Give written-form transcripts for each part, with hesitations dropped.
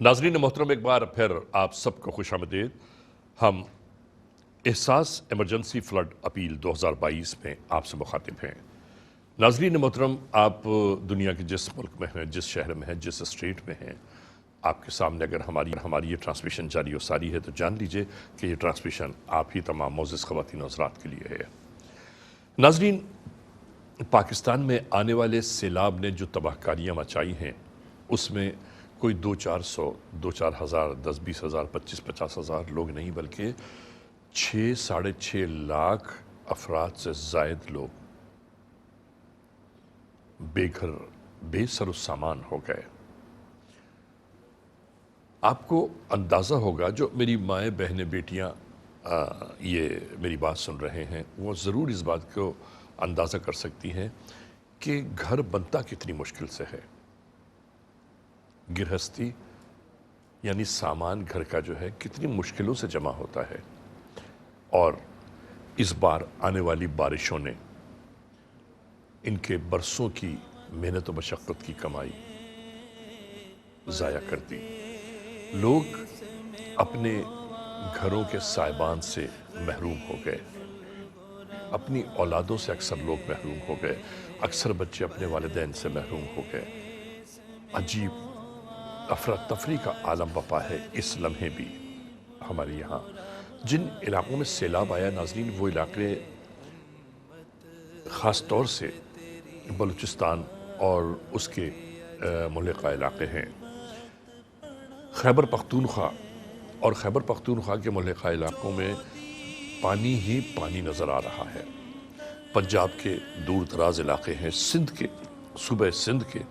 नाजरीन मोहतरम, एक बार फिर आप सबको खुश आमदीद। हम एहसास एमरजेंसी फ़्लड अपील 2022 में आपसे मुखातिब हैं। नाजरीन मोहतरम, आप दुनिया के जिस मुल्क में हैं, जिस शहर में हैं, जिस स्टेट में हैं, आपके सामने अगर हमारी ये ट्रांसमिशन जारी और सारी है तो जान लीजिए कि ये ट्रांसमिशन आप ही तमाम मोअज़्ज़ज़ ख़वातीन और हज़रात के लिए है। नाजरीन, पाकिस्तान में आने वाले सैलाब ने जो तबाहकारियाँ मचाई हैं उसमें कोई 2-400, 2-4 हज़ार, 10-20 हज़ार, 25-50 हज़ार लोग नहीं बल्कि 6-6.5 लाख अफराद से ज़ायद लोग बेघर, बेसर सामान हो गए। आपको अंदाज़ा होगा, जो मेरी माएँ, बहनें, बेटियाँ ये मेरी बात सुन रहे हैं, वो ज़रूर इस बात को अंदाज़ा कर सकती हैं कि घर बनता कितनी मुश्किल से है। गृहस्थी यानी सामान घर का जो है कितनी मुश्किलों से जमा होता है, और इस बार आने वाली बारिशों ने इनके बरसों की मेहनत व मशक्क़त की कमाई ज़ाया कर दी। लोग अपने घरों के साइबान से महरूम हो गए, अपनी औलादों से अक्सर लोग महरूम हो गए, अक्सर बच्चे अपने वालिदैन से महरूम हो गए। अजीब अफरा तफरी का आलम बपा है इस लम्हे भी हमारे यहाँ। जिन इलाकों में सैलाब आया नाजरीन, वो इलाके ख़ास तौर से बलूचिस्तान और उसके मुल्का इलाके हैं। खैबर पख्तूनख्वा और खैबर पख्तूनख्वा के मुल्का इलाकों में पानी ही पानी नज़र आ रहा है। पंजाब के दूर दराज इलाके हैं, सिंध के सूबे सिंध के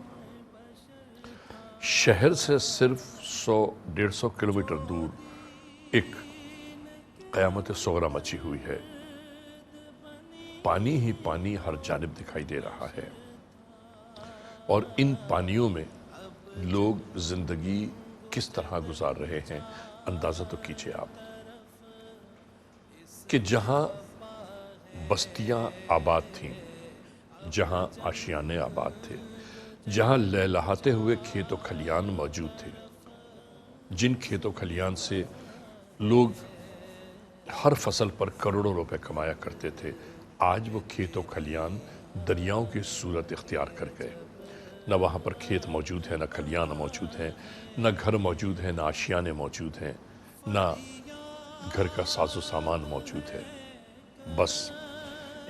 शहर से सिर्फ 100-150 किलोमीटर दूर एक क़यामत सोगरा मची हुई है। पानी ही पानी हर जानिब दिखाई दे रहा है, और इन पानियों में लोग जिंदगी किस तरह गुजार रहे हैं अंदाज़ा तो कीजिए आप, कि जहां बस्तियां आबाद थीं, जहां आशियाने आबाद थे, जहां लहलहाते हुए खेत व खलियान मौजूद थे, जिन खेतों खलियान से लोग हर फसल पर करोड़ों रुपए कमाया करते थे, आज वो खेतों खलियान दरियाओं की सूरत इख्तियार कर गए। न वहाँ पर खेत मौजूद है, न खलियान मौजूद हैं, न घर मौजूद हैं, न आशियाने मौजूद हैं, न घर का साजो सामान मौजूद है। बस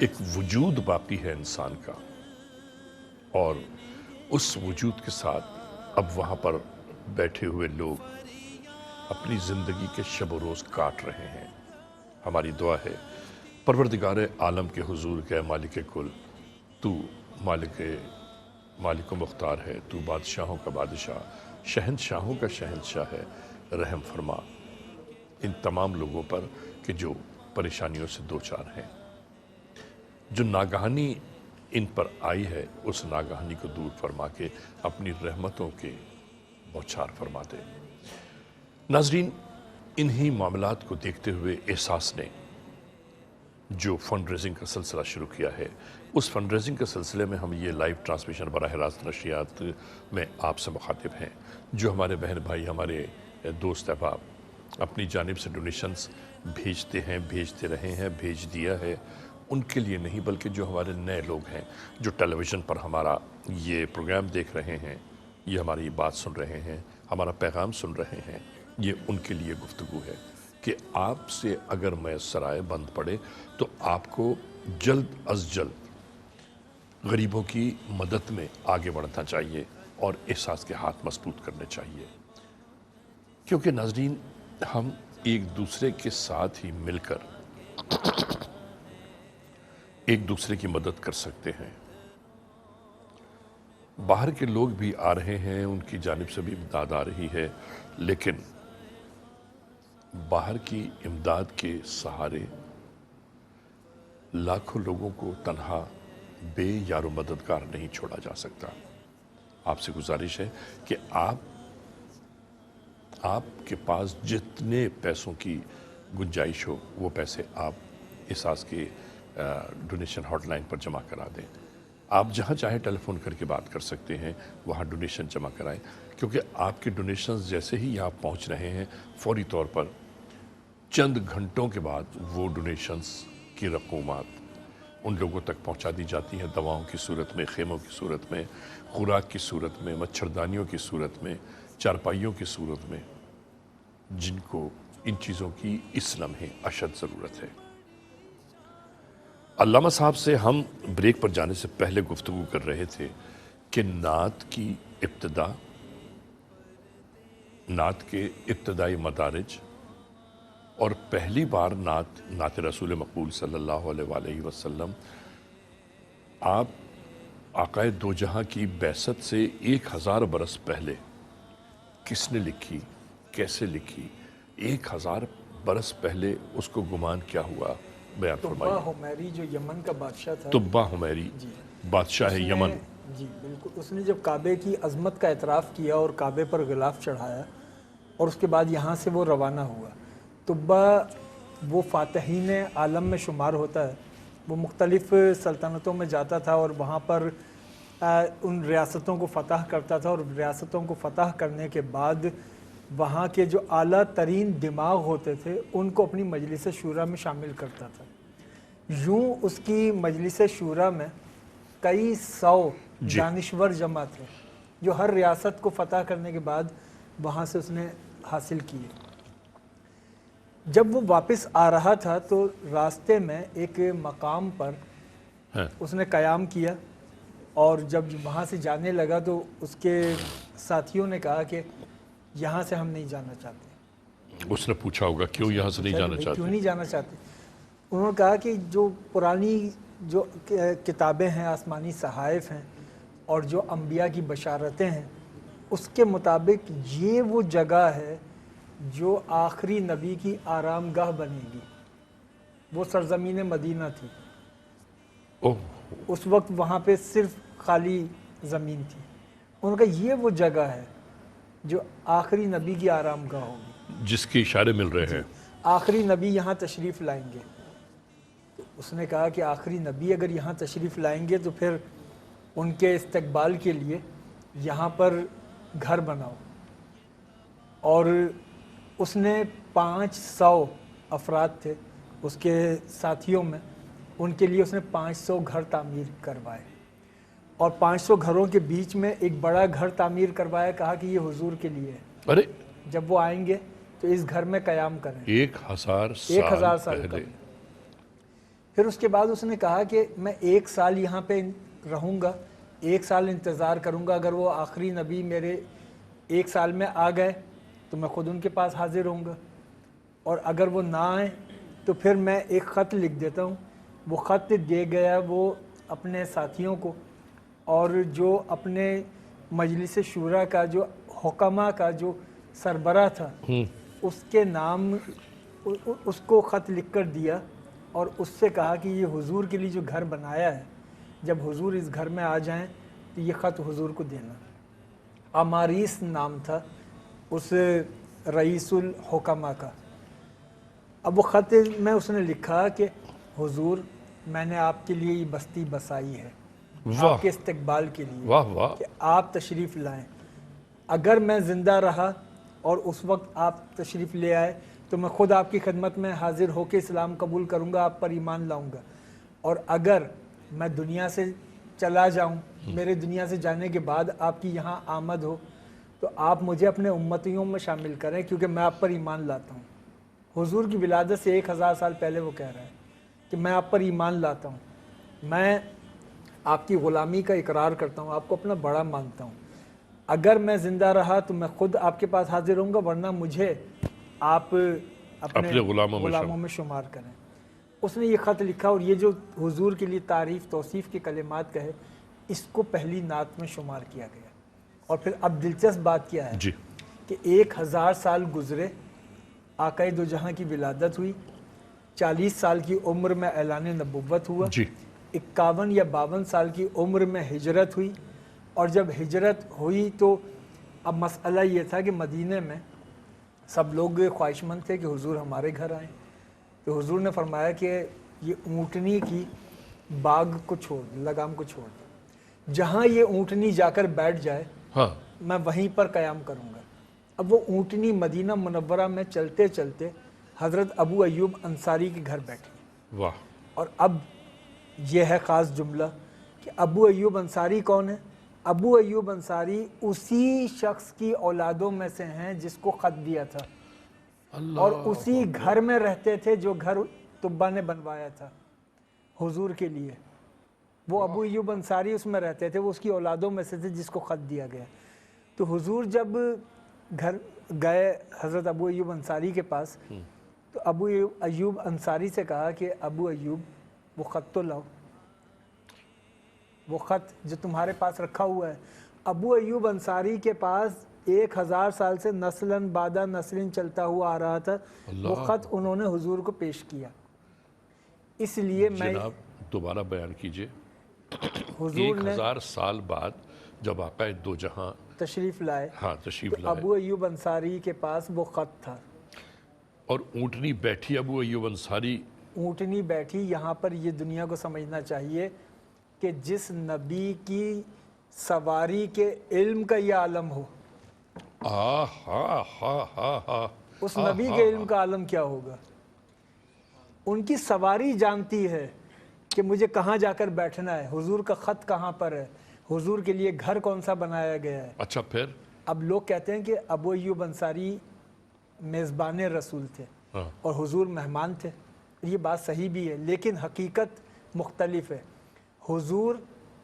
एक वजूद बाकी है इंसान का, और उस वजूद के साथ अब वहाँ पर बैठे हुए लोग अपनी ज़िंदगी के शब व रोज़ काट रहे हैं। हमारी दुआ है परवरदिगार आलम के हुजूर के मालिक कुल, तू मालिक मुख्तार है, तू बादशाहों का बादशाह, शहनशाहों का शहनशाह है, रहम फरमा इन तमाम लोगों पर कि जो परेशानियों से दो चार हैं। जो नागहानी इन पर आई है, उस नागहानी को दूर फरमा के अपनी रहमतों के बौछार फरमा दे। नाजरीन, इन्हीं मामलात को देखते हुए एहसास ने जो फंड रेजिंग का सिलसिला शुरू किया है, उस फंड रेजिंग के सिलसिले में हम ये लाइव ट्रांसमिशन बराह रास्त नशरियात में आपसे मुखातिब हैं। जो हमारे बहन भाई, हमारे दोस्त अहबाब अपनी जानिब से डोनेशंस भेजते हैं, भेजते रहे हैं, भेज दिया है, उनके लिए नहीं बल्कि जो हमारे नए लोग हैं, जो टेलीविज़न पर हमारा ये प्रोग्राम देख रहे हैं, ये हमारी बात सुन रहे हैं, हमारा पैगाम सुन रहे हैं, ये उनके लिए गुफ्तगू है कि आपसे अगर मैसर आए, बंद पड़े, तो आपको जल्द अज जल्द गरीबों की मदद में आगे बढ़ना चाहिए और एहसास के हाथ मजबूत करने चाहिए। क्योंकि नाजरीन, हम एक दूसरे के साथ ही मिलकर एक दूसरे की मदद कर सकते हैं। बाहर के लोग भी आ रहे हैं, उनकी जानिब से भी इमदाद आ रही है, लेकिन बाहर की इमदाद के सहारे लाखों लोगों को तन्हा बेयारो मददगार नहीं छोड़ा जा सकता। आपसे गुजारिश है कि आपके पास जितने पैसों की गुंजाइश हो, वो पैसे आप एहसास के डोनेशन हॉटलाइन पर जमा करा दें। آپ جہاں چاہیں ٹیلی فون کر کے بات کر سکتے ہیں، وہاں ڈونیشن جمع کرائیں، کیونکہ آپ کے ڈونیشنز جیسے ہی یہاں پہنچ رہے ہیں فوری طور پر چند گھنٹوں کے بعد وہ ڈونیشنز کی رقومات ان لوگوں تک پہنچا دی جاتی ہیں، دواؤں کی صورت میں، خیموں کی صورت میں، خوراک کی صورت میں، مچھردانیوں کی صورت میں، چارپائیوں کی صورت میں، جن کو ان چیزوں کی اس لمحے اشد ضرورت ہے۔ علامہ صاحب سے ہم بریک پر جانے سے پہلے گفتگو کر رہے تھے کہ نعت کی ابتدا، نعت کے ابتدائی مدارج اور پہلی بار نعت رسول مقبول صلی اللہ علیہ وآلہ وسلم آپ آقائے دو جہاں کی بعثت سے 1000 برس پہلے کس نے لکھی، کیسے لکھی، 1000 برس پہلے اس کو گمان کیا ہوا، بیان فرمائیے۔ تبا حمیری جو یمن کا بادشاہ تھا، تبا حمیری بادشاہ یمن، جی بالکل، اس نے جب کعبے کی عظمت کا اعتراف کیا اور کعبے پر غلاف چڑھایا اور اس کے بعد یہاں سے وہ روانہ ہوا۔ تبا وہ فاتحین عالم میں شمار ہوتا ہے، وہ مختلف سلطنتوں میں جاتا تھا اور وہاں پر ان ریاستوں کو فتح کرتا تھا، اور ریاستوں کو فتح کرنے کے بعد وہاں کے جو اعلیٰ ترین دماغ ہوتے تھے ان کو اپنی مجلس شورا میں شامل کرتا تھا۔ یوں اس کی مجلس شورا میں کئی سو دانشور جمع تھے جو ہر ریاست کو فتح کرنے کے بعد وہاں سے اس نے حاصل کیے۔ جب وہ واپس آ رہا تھا تو راستے میں ایک مقام پر اس نے قیام کیا، اور جب وہاں سے جانے لگا تو اس کے ساتھیوں نے کہا کہ یہاں سے ہم نہیں جانا چاہتے۔ اس نے پوچھا ہوگا کیوں یہاں سے نہیں جانا چاہتے؟ کیوں نہیں جانا چاہتے؟ انہوں نے کہا کہ جو پرانی جو کتابیں ہیں، آسمانی صحائف ہیں اور جو انبیاء کی بشارتیں ہیں، اس کے مطابق یہ وہ جگہ ہے جو آخری نبی کی آرام گاہ بنے گی۔ وہ سرزمین مدینہ تھی، اس وقت وہاں پہ صرف خالی زمین تھی۔ انہوں نے کہا یہ وہ جگہ ہے جو آخری نبی کی آرام گاہ ہوگی، جس کے اشارے مل رہے ہیں، آخری نبی یہاں تشریف لائیں گے۔ اس نے کہا کہ آخری نبی اگر یہاں تشریف لائیں گے تو پھر ان کے استقبال کے لیے یہاں پر گھر بناؤ، اور اس نے 500 افراد تھے اس کے ساتھیوں میں، ان کے لیے اس نے 500 گھر تعمیر کروائے، اور 500 گھروں کے بیچ میں ایک بڑا گھر تعمیر کروایا، کہا کہ یہ حضور کے لیے ہے، ارے جب وہ آئیں گے تو اس گھر میں قیام کریں۔ 1000 سال پہلے۔ پھر اس کے بعد اس نے کہا کہ میں 1 سال یہاں پہ رہوں گا، 1 سال انتظار کروں گا، اگر وہ آخری نبی میرے 1 سال میں آ گئے تو میں خود ان کے پاس حاضر ہوں گا، اور اگر وہ نہ آئیں تو پھر میں ایک خط لکھ دیتا ہوں۔ وہ خط دے گیا وہ اپنے ساتھیوں کو، اور جو اپنے مجلس شورا کا جو حکمہ کا جو سربراہ تھا اس کے نام اس کو خط لکھ کر دیا، اور اس سے کہا کہ یہ حضور کے لیے جو گھر بنایا ہے، جب حضور اس گھر میں آ جائیں تو یہ خط حضور کو دینا۔ اماریس نام تھا اس رئیس الحکمہ کا۔ اب وہ خط میں اس نے لکھا کہ حضور میں نے آپ کے لیے یہ بستی بسائی ہے آپ کے استقبال کے لیے، واہ واہ، کہ آپ تشریف لائیں۔ اگر میں زندہ رہا اور اس وقت آپ تشریف لے آئے تو میں خود آپ کی خدمت میں حاضر ہو کے اسلام قبول کروں گا، آپ پر ایمان لاؤں گا، اور اگر میں دنیا سے چلا جاؤں، میرے دنیا سے جانے کے بعد آپ کی یہاں آمد ہو تو آپ مجھے اپنے امتیوں میں شامل کریں، کیونکہ میں آپ پر ایمان لاتا ہوں۔ حضور کی ولادت سے 1000 سال پہلے وہ کہہ رہا ہے کہ میں آپ پر ایمان لاتا ہوں، میں آپ کی غلامی کا اقرار کرتا ہوں، آپ کو اپنا بڑا مانتا ہوں، اگر میں زندہ رہا تو میں خود آپ کے پاس حاضر ہوں گا، ورنہ مجھے آپ اپنے غلاموں میں شمار کریں۔ اس نے یہ خط لکھا، اور یہ جو حضور کے لیے تعریف توصیف کے کلمات کہے، اس کو پہلی نعت میں شمار کیا گیا۔ اور پھر اب دلچسپ بات کیا ہے کہ 1000 سال گزرے، آقائے دو جہاں کی ولادت ہوئی، 40 سال کی عمر میں اعلان نبوت ہوا، 51 یا 52 سال کی عمر میں ہجرت ہوئی، اور جب ہجرت ہوئی تو اب مسئلہ یہ تھا کہ مدینے میں سب لوگ خواہش مند تھے کہ حضور ہمارے گھر آئیں، تو حضور نے فرمایا کہ یہ اونٹنی کی باغ کو چھوڑ دیں، لگام کو چھوڑ دیں، جہاں یہ اونٹنی جا کر بیٹھ جائے ہاں میں وہیں پر قیام کروں گا۔ اب وہ اونٹنی مدینہ منورہ میں چلتے چلتے حضرت ابو ایوب انصاری کے گھر بیٹھی، واہ، اور اب یہ ہے خاص جملہ کہ ابو ایوب انصاری کون ہے؟ ابو ایوب انصاری اسی شخص کی اولادوں میں سے ہیں جس کو خط دیا تھا، اللہ اور اسی گھر میں رہتے تھے جو گھر طبا نے بنوایا تھا حضور کے لیے۔ وہ ابو ایوب انصاری اس میں رہتے تھے، وہ اس کی اولادوں میں سے تھے جس کو خط دیا گیا۔ تو حضور جب گھر گئے حضرت ابو ایوب انصاری کے پاس، تو ابو ایوب انصاری سے کہا کہ ابو ایوب وہ خط تو لاؤ، وہ خط جو تمہارے پاس رکھا ہوا ہے۔ ابو ایوب انصاری کے پاس 1000 سال سے نسلاً بعد نسلیں چلتا ہوا آ رہا تھا، وہ خط انہوں نے حضور کو پیش کیا۔ اس لیے میں جناب دوبارہ بیان کیجئے۔ حضور نے 1000 سال بعد جب آقا دو جہاں تشریف لائے، ہاں تشریف تو لائے ابو ایوب انصاری کے پاس وہ خط تھا۔ اور اونٹنی بیٹھی ابو ایوب انصاری، اونٹنی بیٹھی، یہاں پر یہ دنیا کو سمجھنا چاہیے کہ جس نبی کی سواری کے علم کا یہ عالم ہو، اس نبی کے علم کا عالم کیا ہوگا؟ ان کی سواری جانتی ہے کہ مجھے کہاں جا کر بیٹھنا ہے، حضور کا خط کہاں پر ہے، حضور کے لیے گھر کون سا بنایا گیا ہے۔ اچھا پھر اب لوگ کہتے ہیں کہ ابو ایوب انصاری میزبان رسول تھے ہاں اور حضور مہمان تھے، یہ بات صحیح بھی ہے، لیکن حقیقت مختلف ہے۔ حضور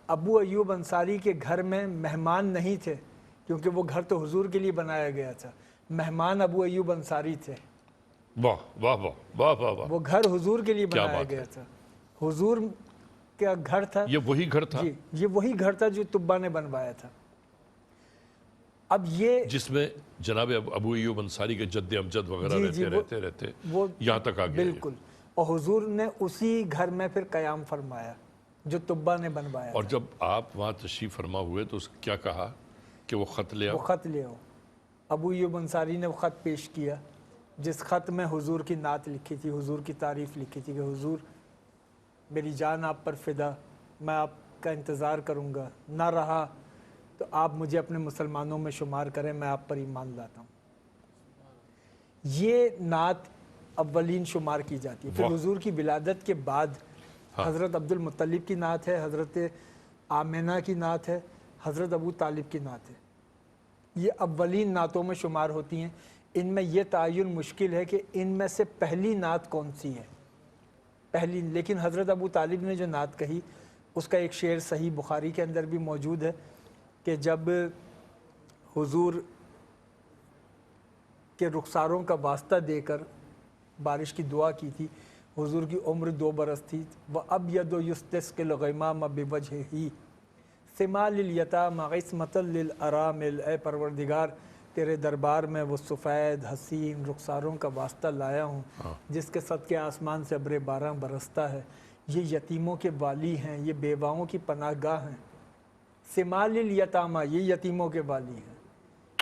ابو ایوب انصاری کے گھر میں مہمان نہیں تھے، کیونکہ وہ گھر تو حضور کے لیے بنایا گیا تھا، مہمان ابو ایوب انصاری تھے۔ واہ واہ واہ واہ واہ واہ، وہ گھر حضور کے لیے کیا بنایا بات گیا ہے۔ تھا، حضور کا گھر تھا۔ یہ وہی گھر تھا جی، یہ وہی گھر تھا جو طبا نے بنوایا تھا۔ اب یہ جس میں جناب ابو ایوب انصاری کے جد امجد وغیرہ جی، رہتے وہ یہاں تک آ گیا۔ بالکل، اور حضور نے اسی گھر میں پھر قیام فرمایا جو طبا نے بنوایا اور تھا۔ جب آپ وہاں تشریف فرما ہوئے تو اس کیا کہا کہ وہ خط لے وہ آؤ؟ خط لے آؤ۔ ابو ایوب انصاری نے وہ خط پیش کیا جس خط میں حضور کی نعت لکھی تھی، حضور کی تعریف لکھی تھی کہ حضور میری جان آپ پر فدا، میں آپ کا انتظار کروں گا، نہ رہا تو آپ مجھے اپنے مسلمانوں میں شمار کریں، میں آپ پر ایمان لاتا ہوں۔ یہ نعت اولین شمار کی جاتی ہے۔ پھر واہ۔ حضور کی ولادت کے بعد حضرت عبد المطلب کی نعت ہے، حضرت آمنہ کی نعت ہے، حضرت ابو طالب کی نعت ہے۔ یہ اولین نعتوں میں شمار ہوتی ہیں۔ ان میں یہ تعین مشکل ہے کہ ان میں سے پہلی نعت کون سی ہے، پہلی، لیکن حضرت ابو طالب نے جو نعت کہی اس کا ایک شعر صحیح بخاری کے اندر بھی موجود ہے کہ جب حضور کے رخساروں کا واسطہ دے کر بارش کی دعا کی تھی، حضور کی عمر 2 برس تھی، وَأَبْيَضُ يُسْتَسْقِي الْغَيْمَامَ بِوَجْهِهِ ثِمَالِ الْيَتَامَى عِصْمَةً لِلْأَرَامِلِ، اے پروردگار تیرے دربار میں وہ سفید حسین رخساروں کا واسطہ لایا ہوں جس کے صدقے آسمان سے ابر باران برستا ہے، یہ یتیموں کے والی ہیں، یہ بیواؤں کی پناہ گاہ ہیں۔ ثِمَالِ الْيَتَامَى، یہ یتیموں کے والی ہیں،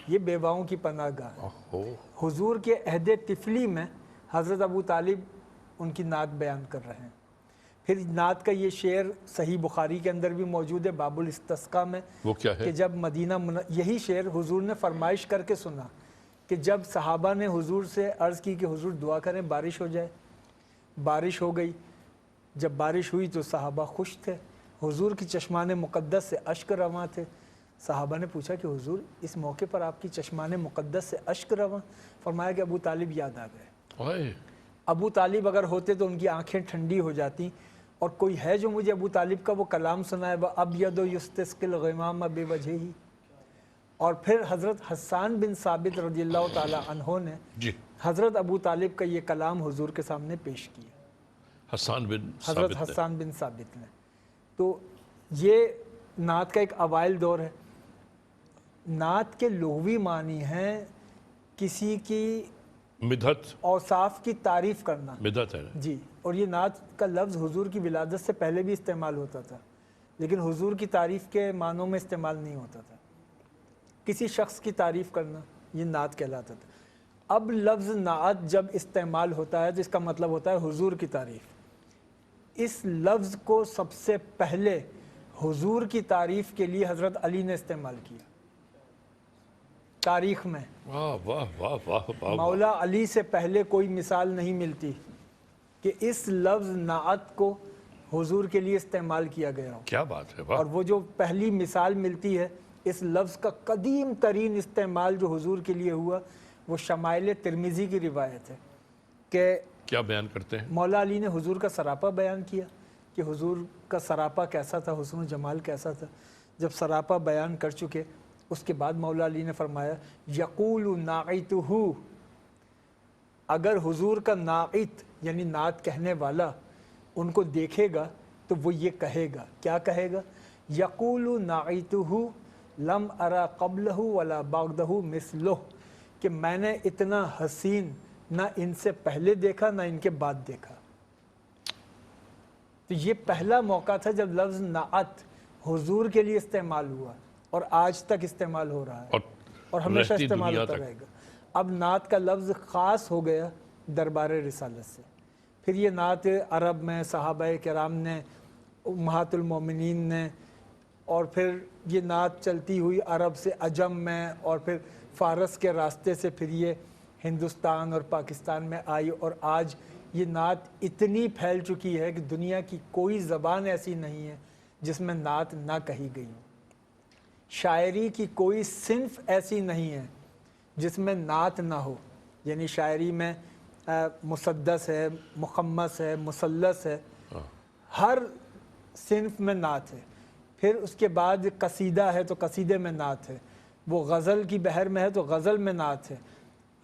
یہ بیواؤں کی پناہ گاہ ہے۔ حضور کے عہد طفلی میں حضرت ابو طالب ان کی نعت بیان کر رہے ہیں۔ پھر نعت کا یہ شعر صحیح بخاری کے اندر بھی موجود ہے باب الاستسقاء میں، وہ کیا ہے؟ کہ جب مدینہ یہی شعر حضور نے فرمائش کر کے سنا کہ جب صحابہ نے حضور سے عرض کی کہ حضور دعا کریں بارش ہو جائے، بارش ہو گئی۔ جب بارش ہوئی تو صحابہ خوش تھے، حضور کی چشمان مقدس سے اشک رواں تھے۔ صحابہ نے پوچھا کہ حضور اس موقع پر آپ کی چشمان مقدس سے اشک رواں؟ فرمایا کہ ابو طالب یاد آ گئے۔ ابو طالب اگر ہوتے تو ان کی آنکھیں ٹھنڈی ہو جاتی، اور کوئی ہے جو مجھے ابو طالب کا وہ کلام سنائے، وَأَبْيَضُ يُسْتَسْقِي الْغَمَامَ بِوَجْهِهِ۔ اور پھر حضرت حسان بن ثابت رضی اللہ تعالی عنہ نے حضرت ابو طالب کا یہ کلام حضور کے سامنے پیش کیا، حضرت حسان بن ثابت نے۔ تو یہ نعت کا ایک اوائل دور ہے۔ نعت کے لغوی معنی ہیں کسی کی مدحت، اوصاف کی تعریف کرنا، مدحت ہے جی، اور یہ نعت کا لفظ حضور کی ولادت سے پہلے بھی استعمال ہوتا تھا، لیکن حضور کی تعریف کے معنوں میں استعمال نہیں ہوتا تھا۔ کسی شخص کی تعریف کرنا یہ نعت کہلاتا تھا۔ اب لفظ نعت جب استعمال ہوتا ہے تو اس کا مطلب ہوتا ہے حضور کی تعریف۔ اس لفظ کو سب سے پہلے हुजूर की तारीफ के लिए हज़रत अली ने इस्तेमाल किया तारीख में। वाह वाह वाह वाह वाह। मौला अली से पहले कोई मिसाल नहीं मिलती कि इस लफ्ज़ नाअत को हुजूर के लिए इस्तेमाल किया गया हो। क्या बात है, वाह। और वो जो पहली मिसाल मिलती है इस लफ्ज़ का कदीम तरीन इस्तेमाल जो हुजूर के लिए हुआ, वो शमाइल तिरमिज़ी की रिवायत है कि क्या बयान करते हैं? मौला अली ने हुजूर का सरापा बयान किया कि हुजूर का सरापा कैसा था, हुस्न जमाल कैसा था। जब सरापा बयान कर चुके उसके बाद मौला अली ने फरमाया यक़ूलु नाइतुहु, अगर हुजूर का नाइत यानी नात कहने वाला उनको देखेगा तो वो ये कहेगा, क्या कहेगा? यक़ूलु नाइतुहु लम अरा क़ब्लहु वला बादहु मिस्लुह, कि मैंने इतना हसीन ना इनसे पहले देखा ना इनके बाद देखा। तो ये पहला मौका था जब लफ्ज़ नाअत हुजूर के लिए इस्तेमाल हुआ और आज तक इस्तेमाल हो रहा है और हमेशा रहती इस्तेमाल दुनिया होता तक। रहेगा। अब नात का लफ्ज़ ख़ास हो गया दरबार रिसालत से। फिर ये नात अरब में सहाबाए किराम ने, उम्महातुल मोमिनीन ने, और फिर ये नात चलती हुई अरब से अजम में और फिर फ़ारस के रास्ते से फिर ये हिंदुस्तान और पाकिस्तान में आई, और आज ये नात इतनी फैल चुकी है कि दुनिया की कोई ज़बान ऐसी नहीं है जिसमें नात ना कही गई हो। शायरी की कोई सिन्फ ऐसी नहीं है जिसमें नात ना हो, यानी शायरी में मुसद्दस है, मुखम्मस है, मुसल्लस है, हर सिन्फ में नात है। फिर उसके बाद कसीदा है तो कसीदे में नात है, वो गज़ल की बहर में है तो गज़ल में नात है,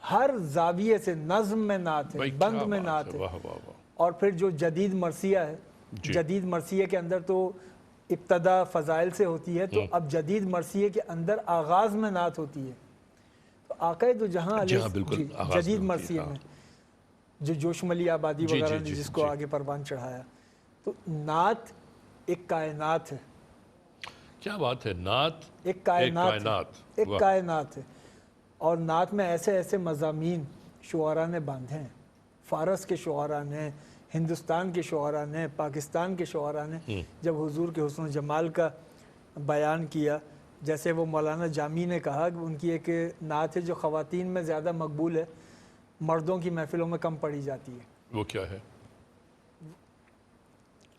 हर जाविये से नज़्म में नात है, बंद में नात है। वाह वाह वाह। और फिर जो जदीद मरसिया है, जदीद मरसिया के अंदर तो इब्तदा फ़ज़ाइल से होती है, तो अब जदीद मरसिया के अंदर आगाज़ में नात होती है। तो आक़ाए दो जहाँ बिल्कुल आगाज़ जदीद में होती है, मरसिया में जो जोशमली आबादी जी, वगैरह जी, ने जी, जिसको जी। आगे परवान चढ़ाया, तो नात एक कायनात है, क्या बात है, नात एक कायनात कायनात, है, एक वाह। कायनात है। और नात में ऐसे ऐसे मज़ामीन शुआरा ने बांधे हैं, फ़ारस के शुआरा ने, हिंदुस्तान के शुआरा ने, पाकिस्तान के शुआरा ने जब हुजूर के हुस्न जमाल का बयान किया, जैसे वो मौलाना जामी ने कहा कि उनकी एक नात है जो ख़वातीन में ज़्यादा मकबूल है, मर्दों की महफ़िलों में कम पढ़ी जाती है। वो क्या है?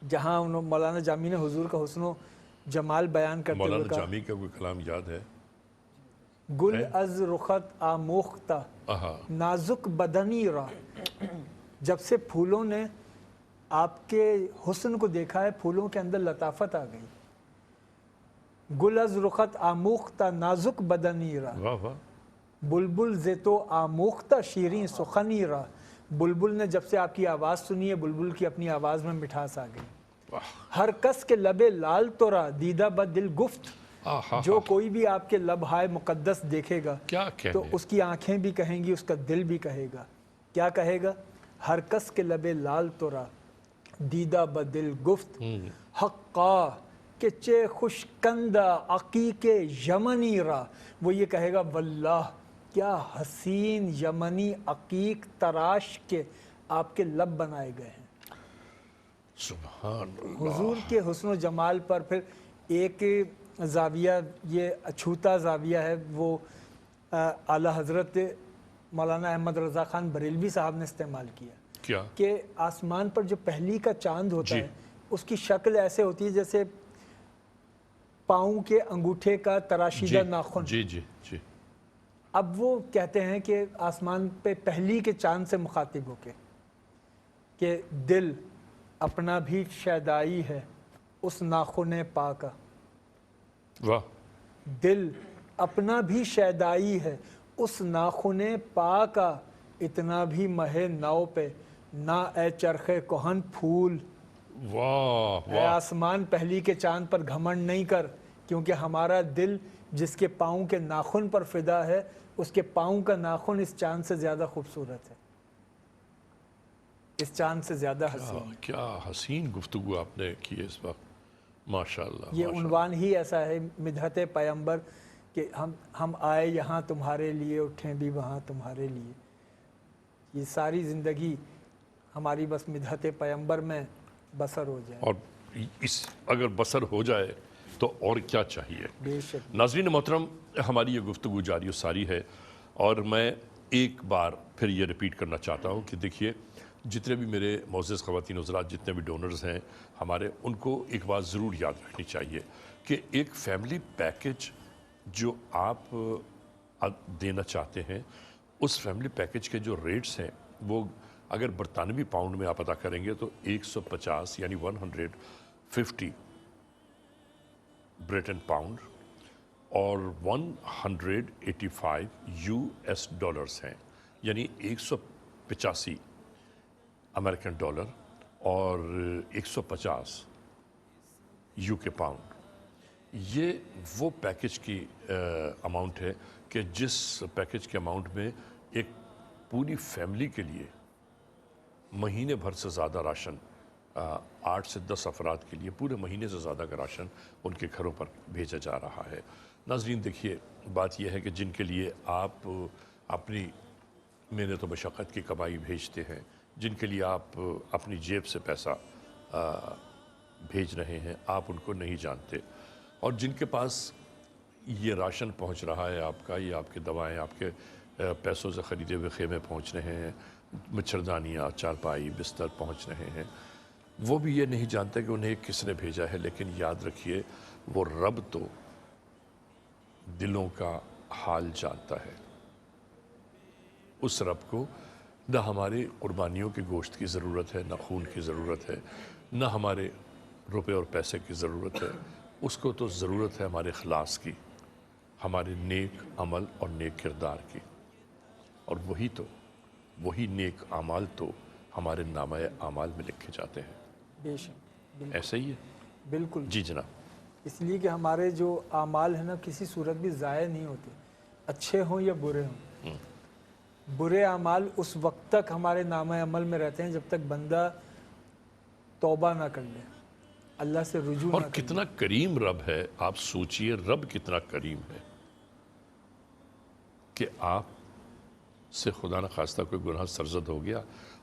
जहाँ उन्होंने मौलाना जामी ने हुजूर का हुस्न जमाल बयान करते हुए मौलाना कहा, जामी का कोई कलाम याद है? गुल अज रुखत आमोख्ता आहा, नाजुक बदनी रा, जब से फूलों ने आपके हुस्न को देखा है, फूलों के अंदर लताफत आ गई। गुल अज रुखत आमोख्ता नाजुक बदनी रा, वाह वाह। बुलबुल जे तो आमोख्ता शीरीं सुखनी रा, बुलबुल ने जब से आपकी आवाज़ सुनी है, बुलबुल की अपनी आवाज़ में मिठास आ गई। वाह। हर कस के लबे लाल तोरा दीदा ब दिल गुफ्त, आहा, जो कोई भी आपके लब हाय मुकद्दस देखेगा क्या तो कहने। उसकी आंखें भी कहेंगी, उसका दिल भी कहेगा। क्या कहेगा? हर कस के लबे लाल तोरा दीदा ब दिल गुफ्त, हक्का के चे खुशकंदा अकीके यमनी रा, वो ये कहेगा वल्लाह क्या हसीन यमनी अकीक तराश के आपके लब बनाए गए हैं। सुभान अल्लाह। हुजूर के हुस्न जमाल पर फिर एक जाविया, ये अछूता जाविया है, वो आला हज़रत मौलाना अहमद रज़ा ख़ान बरेलवी साहब ने इस्तेमाल किया क्या? कि आसमान पर जो पहली का चांद होता जी। है उसकी शक्ल ऐसे होती है जैसे पाँव के अंगूठे का तराशीदा नाखून। जी जी जी। अब वो कहते हैं कि आसमान पे पहली के चांद से मुखातिब होके कि दिल अपना भी शैदाई है उस नाखून पा का, वाह। दिल अपना भी शैदाई है उस नाखून पा का, इतना भी महे नाव पे ना ए चरखे कोहन फूल। वाह ऐ वाह। आसमान पहली के चांद पर घमंड नहीं कर, क्योंकि हमारा दिल जिसके पाँव के नाखून पर फिदा है, उसके पाँव का नाखून इस चांद से ज़्यादा खूबसूरत है, इस चांद से ज़्यादा हसीन। क्या हसीन गुफ्तगू आपने की है इस वक्त, माशाल्लाह। ये माशाल्लाह। उन्वान ही ऐसा है मिदहत पैगंबर कि हम आए यहाँ तुम्हारे लिए, उठें भी वहाँ तुम्हारे लिए। ये सारी ज़िंदगी हमारी बस मिदहत पैगंबर में बसर हो जाए। और इस अगर बसर हो जाए تو اور کیا چاہیے. بے شک. ناظرین محترم، ہماری یہ گفتگو جاری و ساری ہے، اور میں ایک بار پھر یہ ریپیٹ کرنا چاہتا ہوں کہ دیکھیے، جتنے بھی میرے معزز خواتین حضرات، جتنے بھی ڈونرز ہیں ہمارے، ان کو ایک بات ضرور یاد رکھنی چاہیے کہ ایک فیملی پیکج جو آپ دینا چاہتے ہیں، اس فیملی پیکج کے جو ریٹس ہیں وہ اگر برطانوی پاؤنڈ میں آپ ادا کریں گے تو 150 یعنی 150 بریٹن پاؤنڈ اور 185 US ڈالرز ہیں، یعنی 185 امریکن ڈالر اور 150 UK پاؤنڈ. یہ وہ پیکج کی اماؤنٹ ہے کہ جس پیکج کے اماؤنٹ میں ایک پوری فیملی کے لیے مہینے بھر سے زیادہ راشن، 8 سے 10 افراد کے لیے پورے مہینے سے زیادہ کا راشن ان کے گھروں پر بھیجا جا رہا ہے. ناظرین دیکھیے، بات یہ ہے کہ جن کے لیے آپ اپنی محنت و مشقت کی کمائی بھیجتے ہیں، جن کے لیے آپ اپنی جیب سے پیسہ بھیج رہے ہیں، آپ ان کو نہیں جانتے، اور جن کے پاس یہ راشن پہنچ رہا ہے آپ کا، یہ آپ کے دوائیں آپ کے پیسوں سے خریدے ہوئے خیمے پہنچ رہے ہیں، مچھردانیاں، چارپائی، بستر پہنچ رہے ہیں، وہ بھی یہ نہیں جانتے کہ انہیں کس نے بھیجا ہے. لیکن یاد رکھیے، وہ رب تو دلوں کا حال جانتا ہے. اس رب کو نہ ہماری قربانیوں کے گوشت کی ضرورت ہے، نہ خون کی ضرورت ہے، نہ ہمارے روپے اور پیسے کی ضرورت ہے. اس کو تو ضرورت ہے ہمارے اخلاص کی، ہمارے نیک عمل اور نیک کردار کی، اور وہی نیک اعمال تو ہمارے نامہ اعمال میں لکھے جاتے ہیں. بے شک. ایسا ہی ہے. بالکل. جی جناب. اس لیے کہ ہمارے جو اعمال ہیں نا، کسی صورت بھی ضائع نہیں ہوتے، اچھے ہوں یا برے ہوں. برے اعمال اس وقت تک ہمارے نامہ عمل میں رہتے ہیں جب تک بندہ توبہ نہ کر لے، اللہ سے رجوع اور نہ کر لے. کتنا کریم رب ہے. آپ سوچئے رب کتنا کریم ہے کہ آپ سے خدا نخواستہ کوئی گناہ سرزد ہو گیا،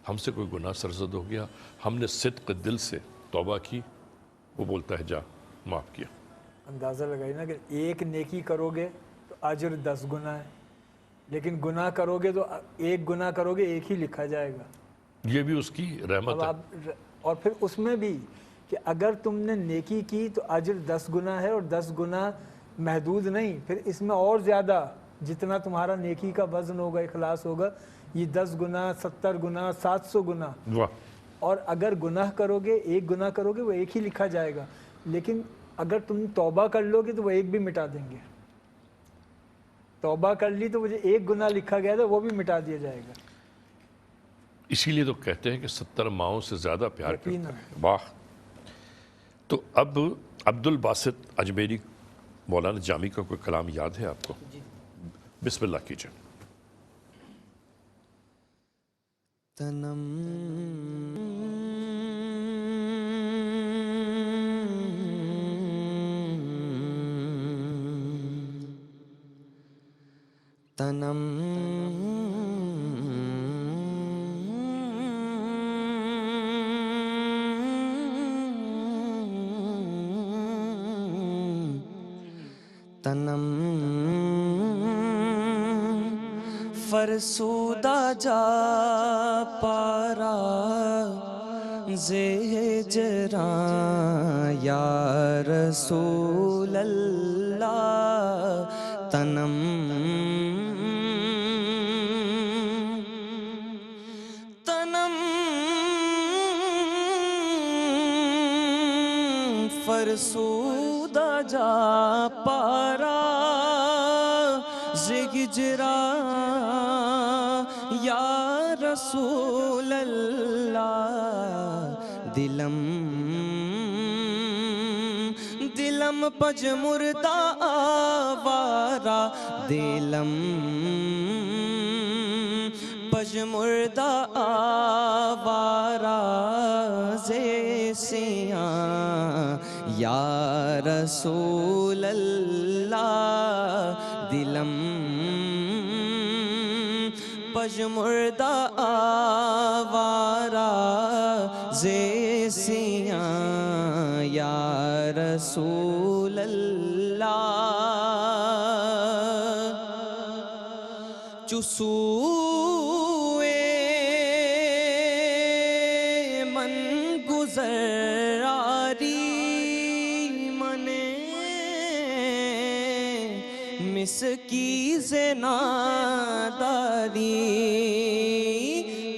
ہم سے کوئی گناہ سرزد ہو گیا، ہم نے صدق دل سے توبہ کی، وہ بولتا ہے جا معاف کیا. اندازہ لگائی نا کہ ایک نیکی کرو گے تو اجر 10 گنا ہے، لیکن گناہ کرو گے تو ایک گناہ کرو گے ایک ہی لکھا جائے گا. یہ بھی اس کی رحمت ہے. اور پھر اس میں بھی کہ اگر تم نے نیکی کی تو اجر 10 گنا ہے، اور 10 گنا محدود نہیں، پھر اس میں اور زیادہ جتنا تمہارا نیکی کا وزن ہوگا، اخلاص ہوگا، یہ 10 گنا، 70 گنا، 700 گنا. واہ. اور اگر گناہ کرو گے، ایک گناہ کرو گے، وہ ایک ہی لکھا جائے گا، لیکن اگر تم توبہ کر لو گے تو وہ ایک بھی مٹا دیں گے. توبہ کر لی تو مجھے ایک گناہ لکھا گیا تھا، وہ بھی مٹا دیا جائے گا. اسی لیے تو کہتے ہیں کہ 70 ماؤں سے زیادہ پیار کرتا یقیناً. ہے. واہ. تو اب عبد الباسط اجمیری مولانا جامی کا کوئی کلام یاد ہے آپ کو؟ بسم اللہ کیجئے. تنم تنم تنم فرسودہ جا پارا زہجران یا رسول اللہ. تنم تنم فرسودہ جا پارا زہجران یا رسول اللہ. دلم پج مردہ آوارا، دلم پج مردہ آوارا زے سیاں یا رسول اللہ. دلم پج مردہ آوارا زے سیاں یا رسول اللہ. چسوئے من گزر آری منے مسکیز ناداری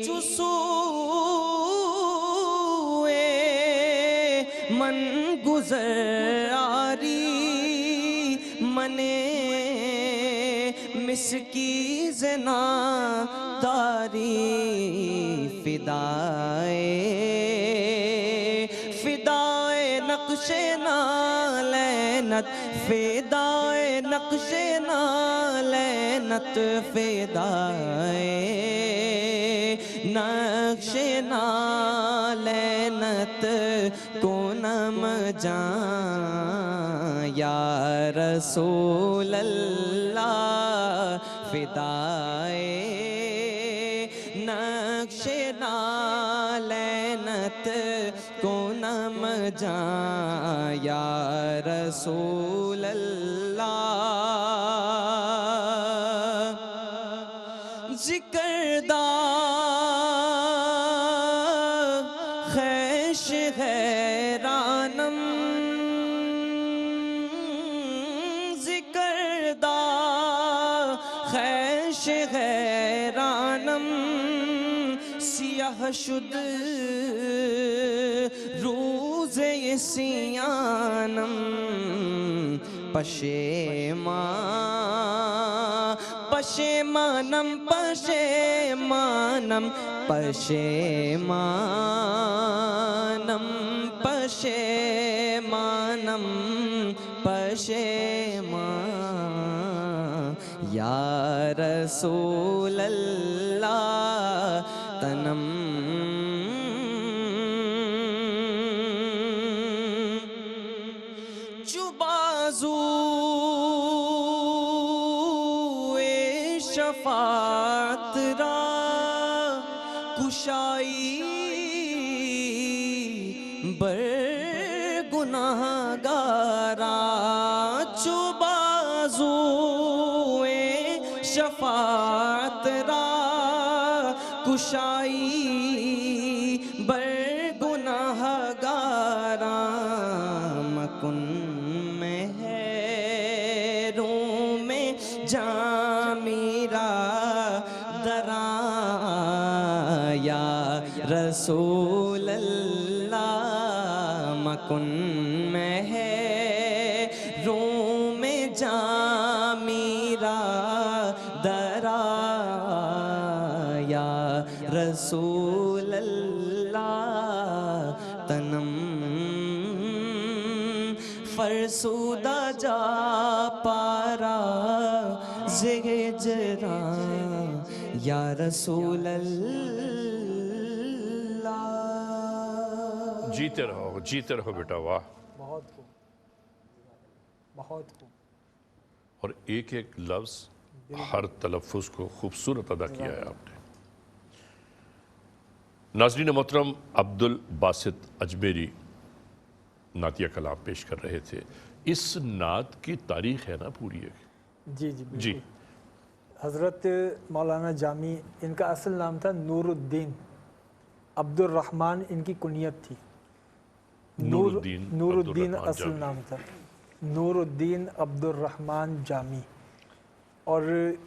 چسوئے من گزر آری منے مسکیز ناداری فدائے نقش نالینت فدائے نقش نالینت فدائے نقش نالینت کنم جان یا رسول اللہ فدائے نقش نالینت کنم جان یا رسول اللہ ذکردہ خیش حیرانم ذکردہ خیش حیرانم سیاہ شد روز سیانم پشیمانم پشیمانم پشیمانم پشیمانم پشیمان یا رسول اللہ تنم شفاعت را کشائی بر گناہ گارا چوبازوئے شفاعت را کشائی بر گناہ گارا مکن میں ہے روم میں جان میرا درا یا رسول اللہ مکن میں ہے روم جان میرا درا یا رسول اللہ تنم فرسودہ جا پارا زجرا یا رسول اللہ جیتے رہو بیٹا واہ بہت خوب بہت خوب اور ایک ایک لفظ ہر تلفظ کو خوبصورت ادا کیا ہے آپ نے ناظرین محترم عبد الباسط اجمیری نعتیہ کلام پیش کر رہے تھے اس نعت کی تاریخ ہے نا پوری ہے جی جی بالکل جی حضرت مولانا جامی ان کا اصل نام تھا نور الدین عبد الرحمن ان کی کنیت تھی نور الدین اصل نام تھا نور الدین عبد الرحمن جامی اور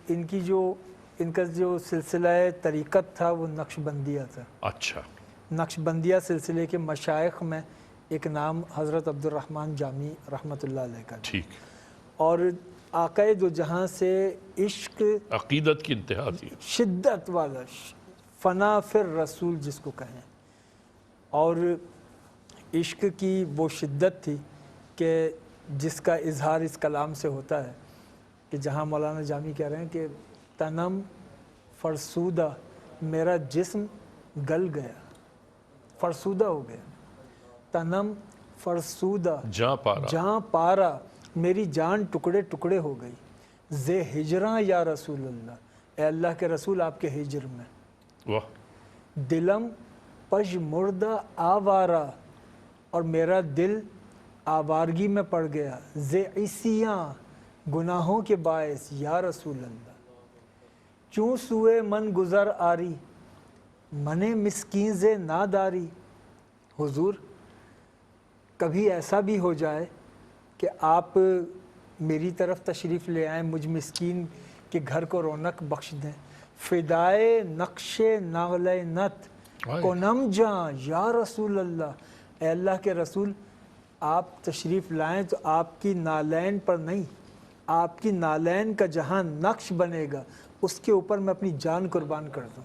ان کا جو سلسلہ طریقت تھا وہ نقش بندیہ تھا اچھا نقش بندیہ سلسلے کے مشائخ میں ایک نام حضرت عبد الرحمن جامی رحمۃ اللہ علیہ کا ٹھیک اور آقا دو جہاں سے عشق عقیدت کی انتہا تھی شدت والا فنا فر رسول جس کو کہیں اور عشق کی وہ شدت تھی کہ جس کا اظہار اس کلام سے ہوتا ہے کہ جہاں مولانا جامی کہہ رہے ہیں کہ تنم فرسودہ میرا جسم گل گیا فرسودہ ہو گیا تنم فرسودہ جہاں پارا میری جان ٹکڑے ٹکڑے ہو گئی زے ہجراں یا رسول اللہ اے اللہ کے رسول آپ کے ہجر میں واہ دلم پج مردہ آوارہ اور میرا دل آوارگی میں پڑ گیا زے عیسیاں گناہوں کے باعث یا رسول اللہ चूँ सुए मन गुजर आरी, मने मिस्कीन से नादारी। हुजूर, कभी ऐसा भी हो जाए कि आप मेरी तरफ तशरीफ़ ले आएँ, मुझ मिस्कीन के घर को रौनक बख्श दें। फ़िदाए नक्शे नागले नत कोनम जां या रसूल अल्लाह। ए अल्लाह के रसूल, आप तशरीफ़ लाएँ तो आपकी नालैन पर नहीं, आपकी नालैन का जहाँ नक्श बनेगा उसके ऊपर मैं अपनी जान कुर्बान कर दूँ।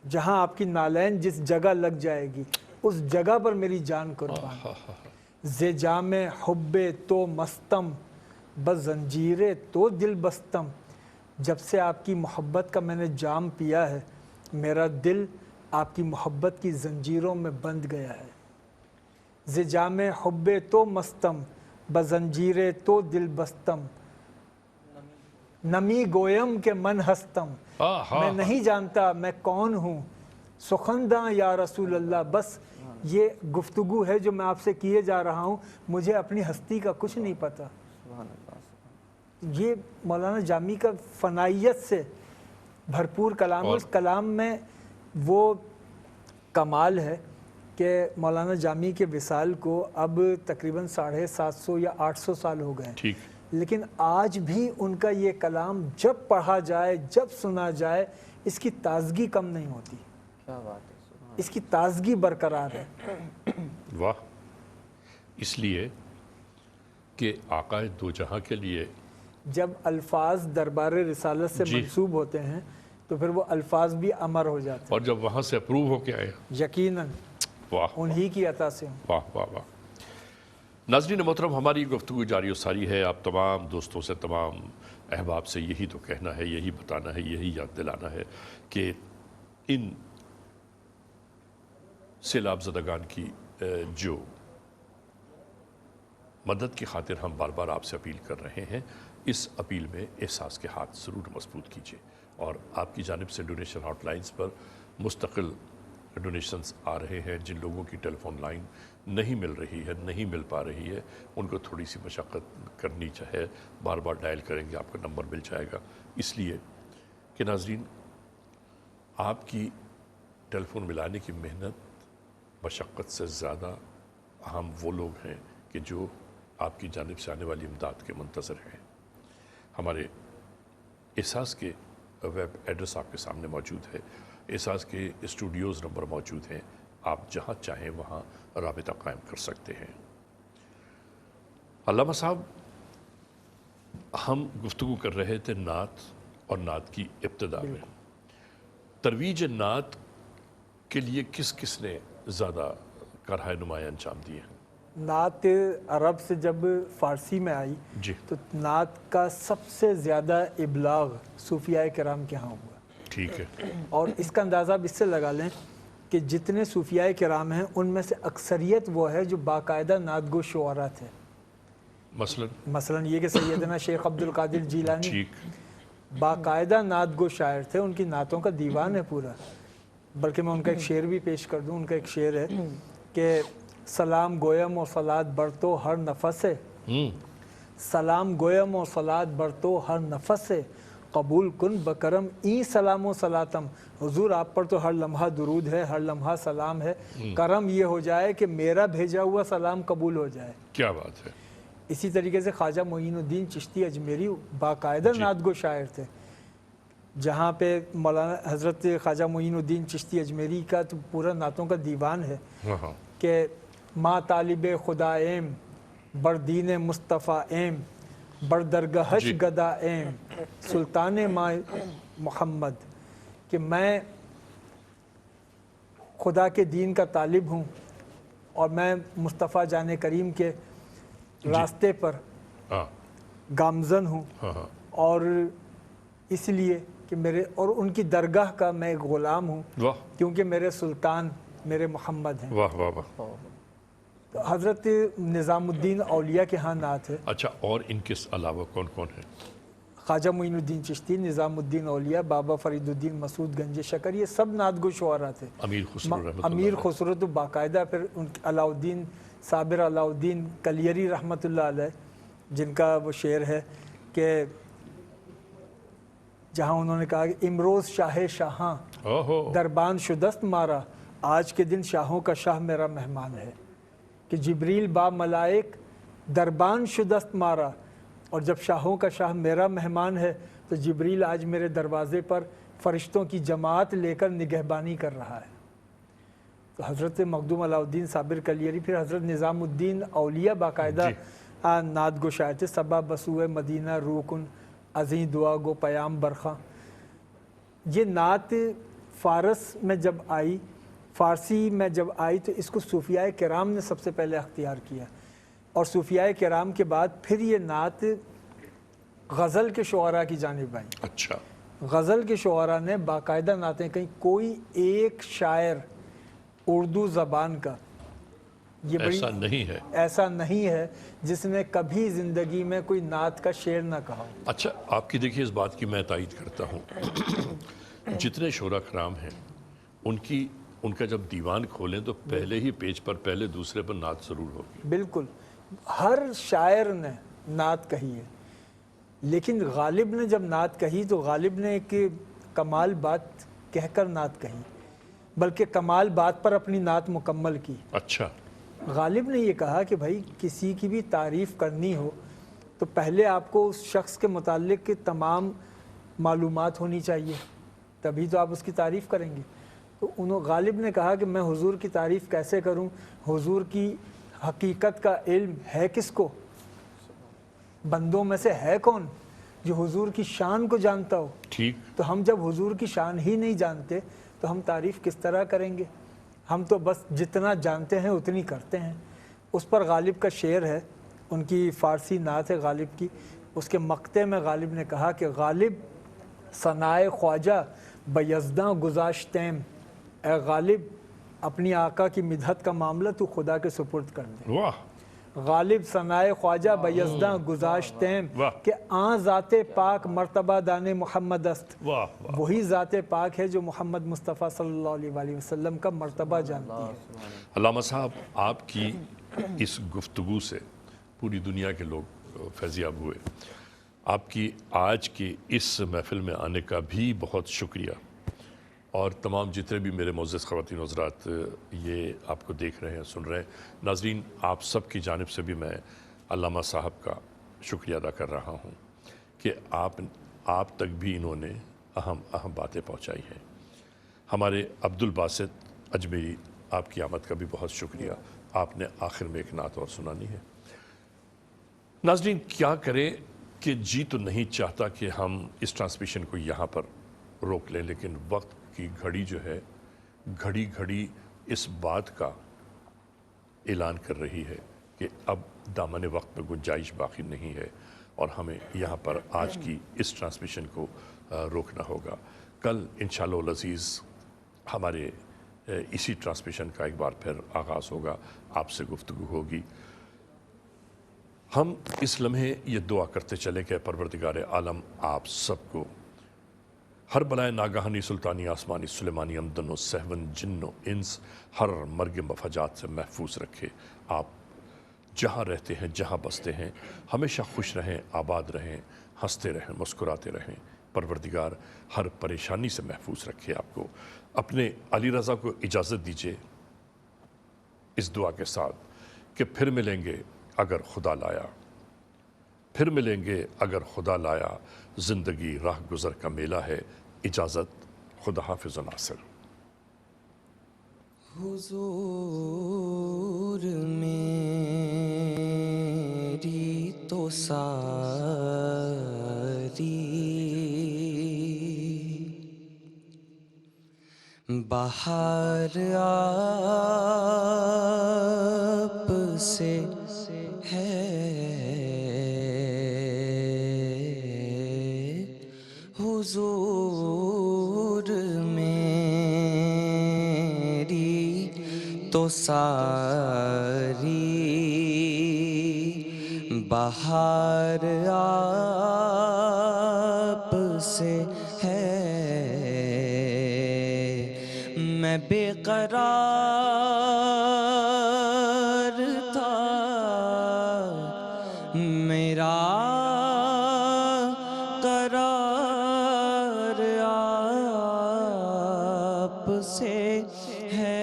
जहाँ आपकी नालैन जिस जगह लग जाएगी उस जगह पर मेरी जान कुर्बान। जे जामे हुब्बे तो मस्तम, बस जंजीरे तो दिल बस्तम। जब से आपकी मोहब्बत का मैंने जाम पिया है, मेरा दिल आपकी मोहब्बत की जंजीरों में बंध गया है। जे जामे हुब्बे तो मस्तम, बस जंजीरे तो दिल बस्तम। नमी गोयम के मन हस्तम, मैं नहीं जानता मैं कौन हूँ। सुखंदा या रसूल अल्लाह, बस ये गुफ्तगू है जो मैं आपसे किए जा रहा हूँ, मुझे अपनी हस्ती का कुछ नहीं पता। ये मौलाना जामी का फ़नाइयत से भरपूर कलाम है। उस कलाम में वो कमाल है कि मौलाना जामी के विसाल को अब तकरीबन 750 या 800 साल हो गए, ठीक, लेकिन आज भी उनका ये कलाम जब पढ़ा जाए, जब सुना जाए, इसकी ताजगी कम नहीं होती। क्या बात है, इसकी ताजगी बरकरार है। वाह। इसलिए कि आकाए दो जहां के लिए जब अल्फाज दरबार रिसालत से जी। मंसूब होते हैं तो फिर वो अल्फाज भी अमर हो जाते हैं। और जब वहां से अप्रूव होके आए, यकीनन वाह उन्हीं की अता से। वाह वाह वाह। नाज़रीन मोहतरम, हमारी गुफ्तगू जारी और सारी है। आप तमाम दोस्तों से, तमाम अहबाब से यही तो कहना है, यही बताना है, यही याद दिलाना है कि इन सैलाब ज़दगान की जो मदद की खातिर हम बार बार आपसे अपील कर रहे हैं, इस अपील में एहसास के हाथ ज़रूर मजबूत कीजिए। और आपकी जानिब से डोनेशन हॉटलाइंस पर मुस्तकिल डोनेशंस आ रहे हैं। जिन लोगों की टेलीफोन लाइन नहीं मिल रही है, नहीं मिल पा रही है, उनको थोड़ी सी मशक्क़त करनी चाहिए। बार बार डायल करेंगे आपका नंबर मिल जाएगा। इसलिए कि नाज़रीन, आपकी टेलीफोन मिलाने की मेहनत, मशक्क़त से ज़्यादा अहम वो लोग हैं कि जो आपकी जानिब से आने वाली इमदाद के मुंतज़र हैं। हमारे एहसास के वेब एड्रेस आपके सामने मौजूद है, एहसास के स्टूडियोज़ नंबर मौजूद हैं। आप जहाँ चाहें वहाँ राबिता कायम कर सकते हैं। अल्लामा साहब, हम गुफ्तगू कर रहे थे नात और नात की इब्तिदा में। तरवीज नात के लिए किस किस ने ज़्यादा कारहाय नुमाया अंजाम दिए हैं? नात अरब से जब फ़ारसी में आई जी, तो नात का सबसे ज़्यादा इबलाग सूफिया किराम के यहाँ हुआ। ठीक है। और इसका अंदाज़ा आप इससे लगा लें कि जितने सूफिया किराम हैं उनमें से अक्सरियत वो है जो बाकायदा नातगो शुअरा थे। मसलन ये कि सैयदना शेख अब्दुल कादिर जीलानी ठीक, बाकायदा नातगो शायर थे, उनकी नातों का दीवान है पूरा। बल्कि मैं उनका एक शेर भी पेश कर दूं। उनका एक शेर है कि सलाम गोयम और सलात बरतो हर नफस से, सलाम गोयम और सलात बरतो हर नफस से, कबूल कुन बकरम ई सलाम व सलातम। हुजूर, आप पर तो हर लम्हा दुरूद है, हर लम्हा सलाम है, करम ये हो जाए कि मेरा भेजा हुआ सलाम कबूल हो जाए। क्या बात है। इसी तरीके से ख्वाजा मोइनुद्दीन चिश्ती अजमेरी बाकायदा नातगो शायर थे। जहाँ पे मौलाना हज़रत ख्वाजा मोइनुद्दीन चिश्ती अजमेरी का तो पूरा नातों का दीवान है कि माँ तालिब खुदा एम, बर दीन मुस्तफ़ा एम, बर दरगहश गदा एम, सुल्तान माँ मोहम्मद। कि मैं खुदा के दीन का तालिब हूँ और मैं मुस्तफ़ा जाने करीम के रास्ते पर गामज़न हूँ, और इसलिए कि मेरे और उनकी दरगाह का मैं एक ग़ुलाम हूँ, क्योंकि मेरे सुल्तान मेरे मोहम्मद हैं। वाह वाह वाह। तो हज़रत निज़ामुद्दीन औलिया के यहाँ नात है। अच्छा, और इनके अलावा कौन कौन है? ख्वाजा मोइनुद्दीन चिश्ती, निज़ामुद्दीन औलिया, बाबा फरीदुद्दीन मसूद गंज शकर, ये सब नातगो शुअरा थे। अमीर खुसरो तो बाकायदा, फिर अलाउद्दीन साबिर अलाउद्दीन कलियरी रहमतुल्लाह अलैह, जिनका वो शेर है कि जहां उन्होंने कहा कि इमरोज़ शाह शाहां ओहो, दरबान शुदस्त मारा, आज के दिन शाहों का शाह मेरा मेहमान है। कि जिब्रील बा मलाइक दरबान शुदस्त मारा, और जब शाहों का शाह मेरा मेहमान है तो जिब्रील आज मेरे दरवाज़े पर फ़रिश्तों की जमात लेकर निगहबानी कर रहा है। तो हज़रत मखदूम अलाउद्दीन साबिर कलियरी, फिर हज़रत निज़ामुद्दीन औलिया बाकायदा नात गो शायर थे। सबा बसूए मदीना रूकुन अज़ीं दुआ गो पयाम बरखा। ये नात फ़ारस में जब आई, फ़ारसी में जब आई, तो इसको सूफियाए किराम ने सबसे पहले अख्तियार किया, और सूफियाए किराम के बाद फिर ये नात गज़ल के शुअरा की जानिब आई। अच्छा, गज़ल के शुअरा ने बाकायदा नातें कहीं, कोई एक शायर उर्दू ज़बान का ये ऐसा नहीं है। ऐसा नहीं है जिसने कभी ज़िंदगी में कोई नात का शेर ना कहा हो। अच्छा, आपकी देखिए इस बात की मैं तायीद करता हूँ। जितने शोरा कराम हैं उनका जब दीवान खोलें तो पहले ही पेज पर, पहले दूसरे पर नात ज़रूर होगी। बिल्कुल, हर शायर ने नात कही है, लेकिन गालिब ने जब नात कही तो गालिब ने एक कमाल बात कहकर नात कही, बल्कि कमाल बात पर अपनी नात मुकम्मल की। अच्छा, गालिब ने ये कहा कि भाई किसी की भी तारीफ़ करनी हो तो पहले आपको उस शख्स के मुताल्लिक़ के तमाम मालूमात होनी चाहिए, तभी तो आप उसकी तारीफ़ करेंगे। तो गालिब ने कहा कि मैं हुजूर की तारीफ़ कैसे करूं, हुजूर की हकीकत का इल्म है किसको, बंदों में से है कौन जो हुजूर की शान को जानता हो। ठीक। तो हम जब हुजूर की शान ही नहीं जानते तो हम तारीफ़ किस तरह करेंगे। हम तो बस जितना जानते हैं उतनी करते हैं। उस पर गालिब का शेर है, उनकी फ़ारसी नात है गालिब की। उसके मक्ते में गालिब ने कहा कि गालिब सनाए ख्वाजा बयज़दां गुज़ाश्तैम, ए गालिब अपनी आका की मिदहत का मामला तू खुदा के सुपुर्द कर दे। वाह, गालिब सनाए ख्वाजा बयज़दां गुज़ाश्तैम वाह। कि आं ज़ाते पाक मर्तबा दाने मोहम्मद अस्त। वाह, वाह। वही ज़ाते पाक है जो मोहम्मद मुस्तफ़ा सल्लल्लाहु अलैहि वसल्लम का मर्तबा जानती है। अल्लामा साहब, आपकी इस गुफ्तगू से पूरी दुनिया के लोग फैज़याब हुए। आपकी आज की इस महफ़िल में आने का भी बहुत शुक्रिया, और तमाम जितने भी मेरे मोअज़्ज़ज़ ख़वातीन हज़रात ये आपको देख रहे हैं, सुन रहे हैं, नाज़रीन, आप सब की जानिब से भी मैं अल्लामा साहब का शुक्रिया अदा कर रहा हूँ कि आप तक भी इन्होंने अहम बातें पहुँचाई हैं। हमारे अब्दुल बासित अजमेरी, आपकी आमद का भी बहुत शुक्रिया। आपने आखिर में एक नात और सुनानी है। नाज़रीन, क्या करें कि जी तो नहीं चाहता कि हम इस ट्रांसमिशन को यहाँ पर रोक लें, लेकिन वक्त की घड़ी जो है, घड़ी घड़ी इस बात का ऐलान कर रही है कि अब दामन वक्त में गुंजाइश बाकी नहीं है, और हमें यहाँ पर आज की इस ट्रांसमिशन को रोकना होगा। कल इंशाअल्लाह अज़ीज़ हमारे इसी ट्रांसमिशन का एक बार फिर आगाज़ होगा, आपसे गुफ्तगू होगी। हम इस लम्हे ये दुआ करते चले कि परवरदिगार आलम आप सबको हर बलाए नागहानी सुल्तानी आसमानी सुलेमानी अमदन सहवन जिन्नो इंस हर मर्ग मफजात से महफूज रखे। आप जहाँ रहते हैं, जहाँ बसते हैं, हमेशा खुश रहें, आबाद रहें, हंसते रहें, मुस्कुराते रहें। परवरदिगार हर परेशानी से महफूज रखे आपको। अपने अली रज़ा को इजाज़त दीजिए इस दुआ के साथ कि फिर मिलेंगे अगर खुदा लाया, फिर मिलेंगे अगर खुदा लाया, ज़िंदगी राह गुज़र का मेला है। इजाज़त, खुदा हाफ़िज़ व नासिर। हुजूर मेरी तो सारी बाहर आप से है, हुजूर मेरी तो सारी बाहर आप से है। मैं बेकरार था, करार سے ہے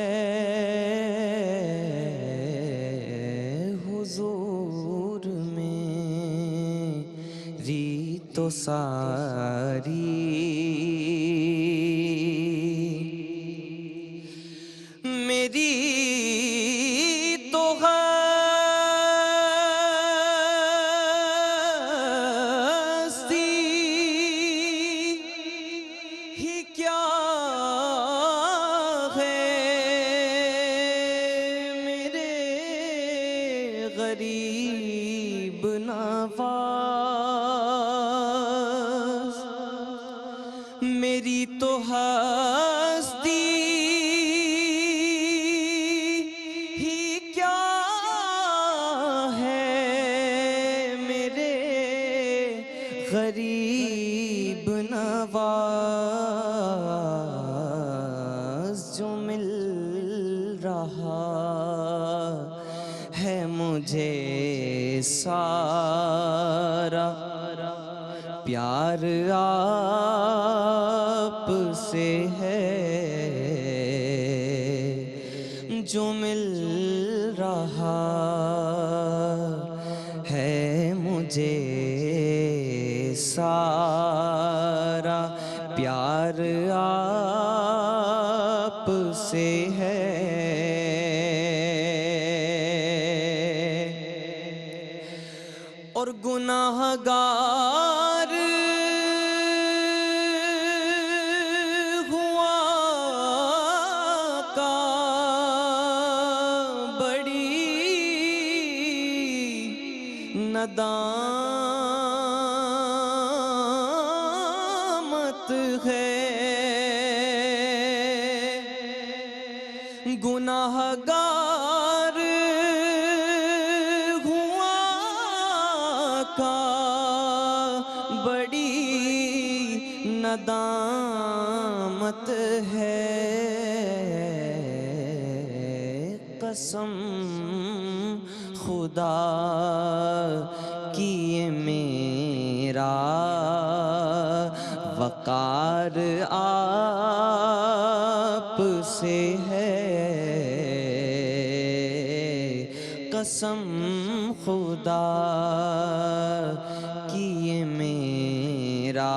حضور میری تو ساری میری تو ہستی ہی کیا ہے میرے غریب نواز میری تو ہستی ہی کیا ہے میرے غریب نواز جو مل رہا ہے مجھے سارا پیار آپ سے ہے جو مل رہا ہے مجھے سارا پیار آپ سے ہے اور گناہ گار ہوا کا بڑی ندامت ہے گناہ گار ہوا کا بڑی ندامت ہے قسم خدا کی یہ میرا وقار آپ سے ہے قسم خدا کی یہ میرا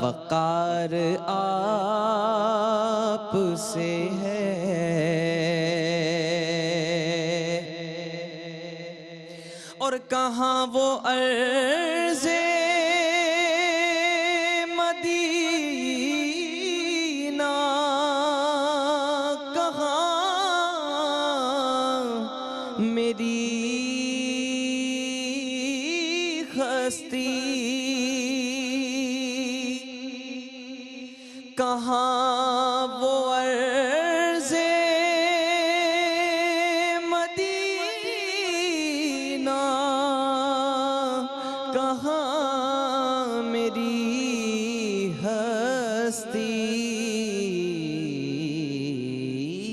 وقار آپ سے ہے اور کہاں وہ عرض مدینہ کہاں میری ہستی کہاں وہ عرض مدینہ کہاں میری ہستی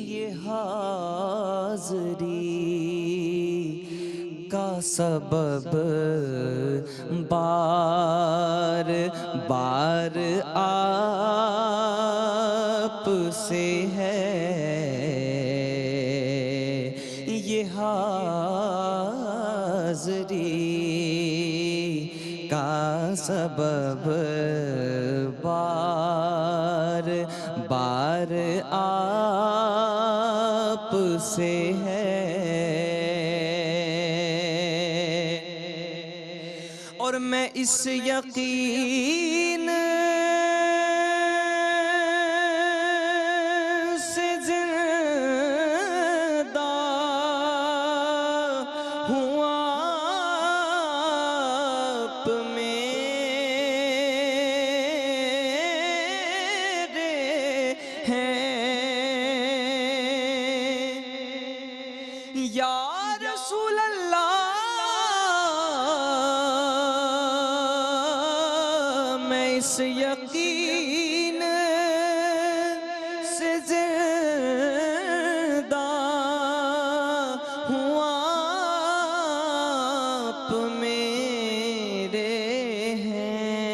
یہ حاضری کا سبب بار بار آپ سے ہے یہ حاضری کا سبب بار بار آپ سے ہے اور میں اس یقین سے زندہ ہوں آپ میرے ہیں یا رسول اللہ اس یقین سے زندہ ہوں آپ میرے ہیں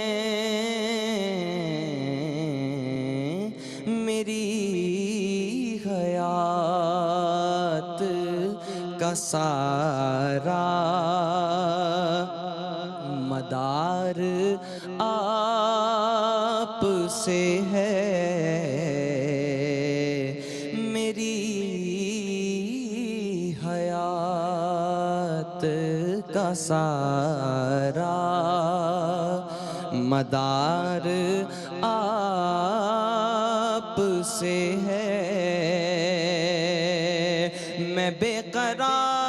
سارا مدار آپ سے ہے، میری حیات کا سارا مدار آپ سے ہے، میں بے قرار